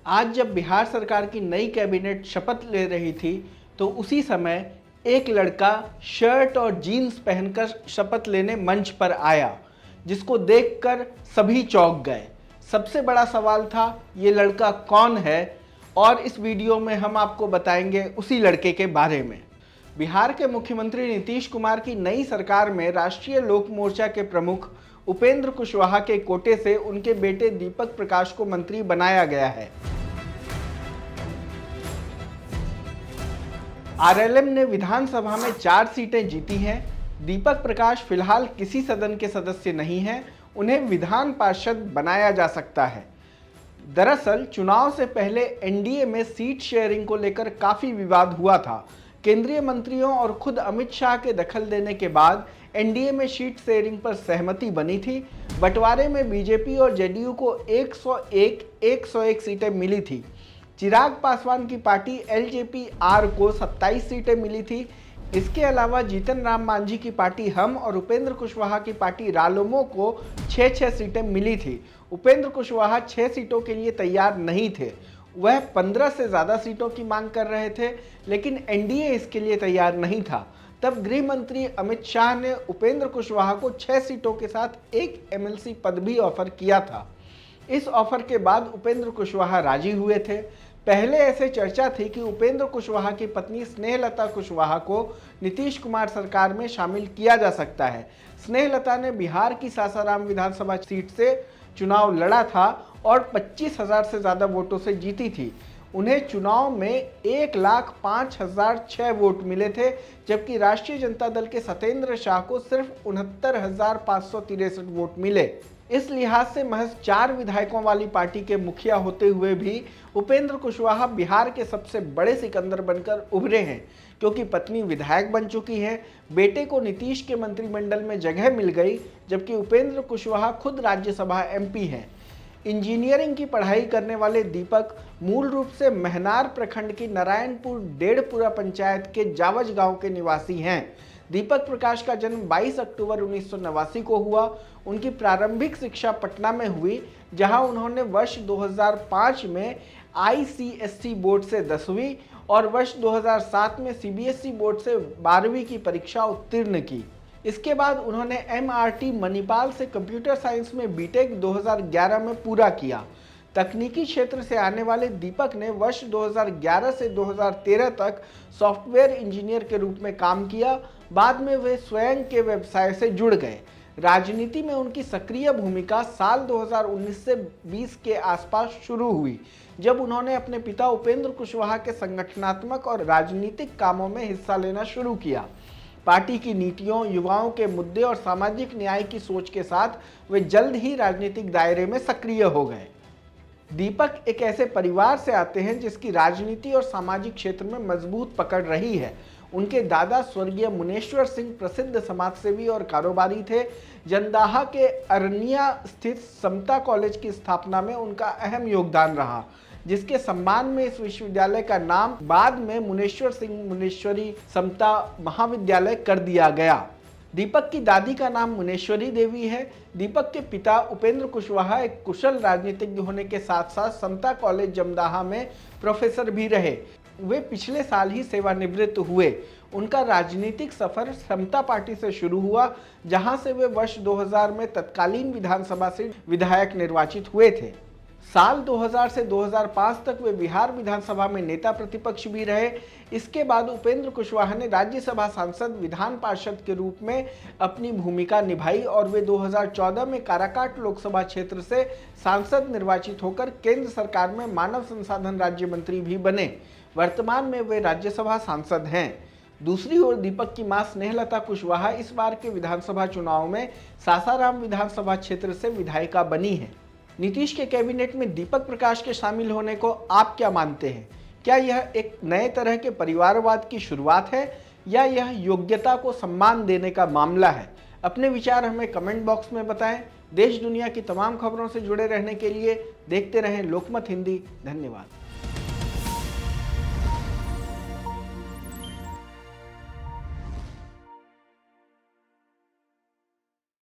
आज जब बिहार सरकार की नई कैबिनेट शपथ ले रही थी तो उसी समय एक लड़का शर्ट और जीन्स पहनकर शपथ लेने मंच पर आया, जिसको देखकर सभी चौंक गए। सबसे बड़ा सवाल था ये लड़का कौन है, और इस वीडियो में हम आपको बताएंगे उसी लड़के के बारे में। बिहार के मुख्यमंत्री नीतीश कुमार की नई सरकार में राष्ट्रीय लोक मोर्चा के प्रमुख उपेंद्र कुशवाहा के कोटे से उनके बेटे दीपक प्रकाश को मंत्री बनाया गया है। आरएलएम ने विधानसभा में 4 सीटें जीती हैं। दीपक प्रकाश फिलहाल किसी सदन के सदस्य नहीं हैं, उन्हें विधान पार्षद बनाया जा सकता है। दरअसल चुनाव से पहले एनडीए में सीट शेयरिंग को लेकर काफी विवाद हुआ था। केंद्रीय मंत्रियों और खुद अमित शाह के दखल देने के बाद एनडीए में सीट शेयरिंग पर सहमति बनी थी। बंटवारे में बीजेपी और जेडीयू को 101 सीटें मिली थी। चिराग पासवान की पार्टी एलजेपी-आर को 27 सीटें मिली थी। इसके अलावा जीतन राम मांझी की पार्टी हम और उपेंद्र कुशवाहा की पार्टी रालोमो को 6 सीटें मिली थी। उपेंद्र कुशवाहा 6 सीटों के लिए तैयार नहीं थे, वह 15 से ज़्यादा सीटों की मांग कर रहे थे, लेकिन एनडीए इसके लिए तैयार नहीं था। तब गृह मंत्री अमित शाह ने उपेंद्र कुशवाहा को 6 सीटों के साथ एक एमएलसी पद भी ऑफर किया था। इस ऑफर के बाद उपेंद्र कुशवाहा राजी हुए थे। पहले ऐसे चर्चा थी कि उपेंद्र कुशवाहा की पत्नी स्नेहलता कुशवाहा को नीतीश कुमार सरकार में शामिल किया जा सकता है। स्नेहलता ने बिहार की सासाराम विधानसभा सीट से चुनाव लड़ा था और 25,000 से ज़्यादा वोटों से जीती थी। उन्हें चुनाव में 1,05,006 वोट मिले थे, जबकि राष्ट्रीय जनता दल के सत्येंद्र शाह को सिर्फ 69,563 वोट मिले। इस लिहाज से महज 4 विधायकों वाली पार्टी के मुखिया होते हुए भी उपेंद्र कुशवाहा बिहार के सबसे बड़े सिकंदर बनकर उभरे हैं, क्योंकि पत्नी विधायक बन चुकी है, बेटे को नीतीश के मंत्रिमंडल में जगह मिल गई, जबकि उपेंद्र कुशवाहा खुद राज्यसभा एमपी हैं। इंजीनियरिंग की पढ़ाई करने वाले दीपक मूल रूप से महनार प्रखंड की नारायणपुर डेढ़पुरा पंचायत के जावज गांव के निवासी हैं। दीपक प्रकाश का जन्म 22 अक्टूबर 1989 को हुआ। उनकी प्रारंभिक शिक्षा पटना में हुई, जहां उन्होंने वर्ष 2005 में आईसीएसई बोर्ड से 10वीं और वर्ष 2007 में सीबीएसई बोर्ड से 12वीं की परीक्षा उत्तीर्ण की। इसके बाद उन्होंने एमआरटी मणिपाल से कंप्यूटर साइंस में बीटेक 2011 में पूरा किया। तकनीकी क्षेत्र से आने वाले दीपक ने वर्ष 2011 से 2013 तक सॉफ्टवेयर इंजीनियर के रूप में काम किया। बाद में वे स्वयं के व्यवसाय से जुड़ गए। राजनीति में उनकी सक्रिय भूमिका साल 2019 से 20 के आसपास शुरू हुई, जब उन्होंने अपने पिता उपेंद्र कुशवाहा के संगठनात्मक और राजनीतिक कामों में हिस्सा लेना शुरू किया। पार्टी की नीतियों, युवाओं के मुद्दे और सामाजिक न्याय की सोच के साथ वे जल्द ही राजनीतिक दायरे में सक्रिय हो गए। दीपक एक ऐसे परिवार से आते हैं जिसकी राजनीति और सामाजिक क्षेत्र में मजबूत पकड़ रही है। उनके दादा स्वर्गीय मुनेश्वर सिंह प्रसिद्ध समाजसेवी और कारोबारी थे। जंदाहा के अरनिया स्थित समता कॉलेज की स्थापना में उनका अहम योगदान रहा, जिसके सम्मान में इस विश्वविद्यालय का नाम बाद में मुनेश्वर सिंह मुनेश्वरी समता महाविद्यालय कर दिया गया। दीपक की दादी का नाम मुनेश्वरी देवी है। दीपक के पिता उपेंद्र कुशवाहा एक कुशल राजनीतिज्ञ होने के साथ साथ समता कॉलेज जमदाहा में प्रोफेसर भी रहे। वे पिछले साल ही सेवानिवृत्त हुए। उनका राजनीतिक सफर समता पार्टी से शुरू हुआ, जहां से वे वर्ष 2000 में तत्कालीन विधानसभा से विधायक निर्वाचित हुए थे। साल 2000 से 2005 तक वे बिहार विधानसभा में नेता प्रतिपक्ष भी रहे। इसके बाद उपेंद्र कुशवाहा ने राज्यसभा सांसद, विधान पार्षद के रूप में अपनी भूमिका निभाई और वे 2014 में काराकाट लोकसभा क्षेत्र से सांसद निर्वाचित होकर केंद्र सरकार में मानव संसाधन राज्य मंत्री भी बने। वर्तमान में वे राज्यसभा सांसद हैं। दूसरी ओर दीपक की मां स्नेहलता कुशवाहा इस बार के विधानसभा चुनाव में सासाराम विधानसभा क्षेत्र से विधायिका बनी है। नीतीश के कैबिनेट में दीपक प्रकाश के शामिल होने को आप क्या मानते हैं? क्या यह एक नए तरह के परिवारवाद की शुरुआत है या यह योग्यता को सम्मान देने का मामला है? अपने विचार हमें कमेंट बॉक्स में बताएं। देश दुनिया की तमाम खबरों से जुड़े रहने के लिए देखते रहें लोकमत हिंदी। धन्यवाद।